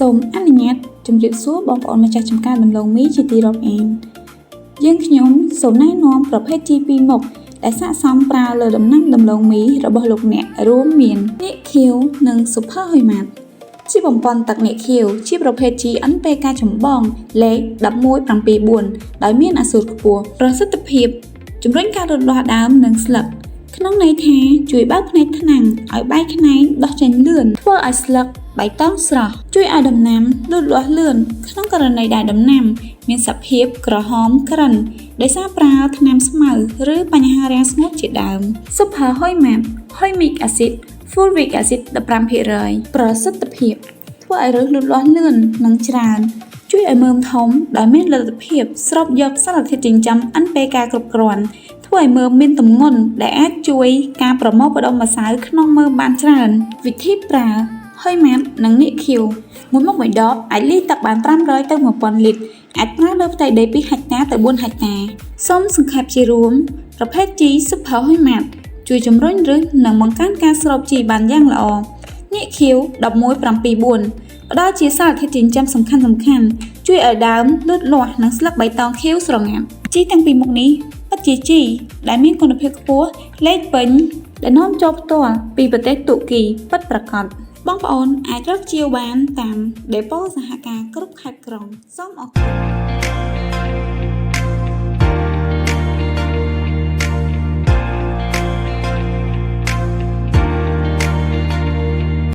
សូមអនុញ្ញាតជម្រាបសួរបងប្អូនម្ចាស់ចំការដំឡូងមីជាទីរាប់អានយើងខ្ញុំសូមណែនាំប្រភេទជីពីរមុខដែលស័ក្តិសមប្រើលើដំណាំដំឡូងមីរបស់លោកអ្នករួមមាននាគខៀវនិងសុផាហុយម៉ាត់ជីបំពន់ទឹកនាគខៀវជាប្រភេទជី NPK ចម្បងលេខ1174ដោយមានអាសូតខ្ពស់ប្រសិទ្ធភាពជំរុញការលូតលាស់ដើមនិងស្លឹកក្នុងន័យថាជួយបើកផ្នែកថ្នាំងឲ្យបែកខ្នែងដោះចេញលឿនធ្វើឲ្យស្លឹកបៃតងស្រស់ជួយឲ្យដំណាំលូតលាស់លឿនក្នុងករណីដែលដំណាំមានសភាពក្រហមក្រិនដោយសារប្រើថ្នាំស្មៅឬបញ្ហារាំងស្ងួតជាដើម Super Hoymat Humic Acid Fulvic Acid 15% ប្រសិទ្ធភាពធ្វើឲ្យឫសលូតលាស់លឿននិងច្រើនជួយឲ្យមើមធំដែលមានលទ្ធភាពស្រូបយកសារធាតុចិញ្ចឹម NPK គ្រប់គ្រាន់ធ្វើឲ្យមើមមានទម្ងន់ដែលអាចជួយការប្រមូលផ្ដុំម្សៅក្នុងមើមបានច្រើនវិធីប្រើហុយម៉ាត់និងនាគខៀវមួយមុខមួយដបអាចលាយទឹកបាន500ទៅ1000លីត្រអាចប្រើលើផ្ទៃដី2ហិកតាទៅ4ហិកតាសូមសង្ខេបជារួមប្រភេទជី Super Hoymat ជួយជំរុញឫសនិងបង្កើនការស្រូបជីបានយ៉ាងល្អនាគខៀវ1174ផ្ដល់ជាសារធាតុចិញ្ចឹមសំខាន់ជួយឲ្យដើមលូតលាស់និងស្លឹកបៃតងខៀវស្រងាត់ជីទាំងពីរមុខនេះពិតជាជីដែលមានគុណភាពខ្ពស់លេខពេញដែលនាំចូលផ្ទាល់ពីប្រទេសតុរគីពិតប្រាកដបងប្អូនអាចរកជាវបានតាមដេប៉ូសហការគ្រប់ខេត្តក្រុងសូមអរគុណ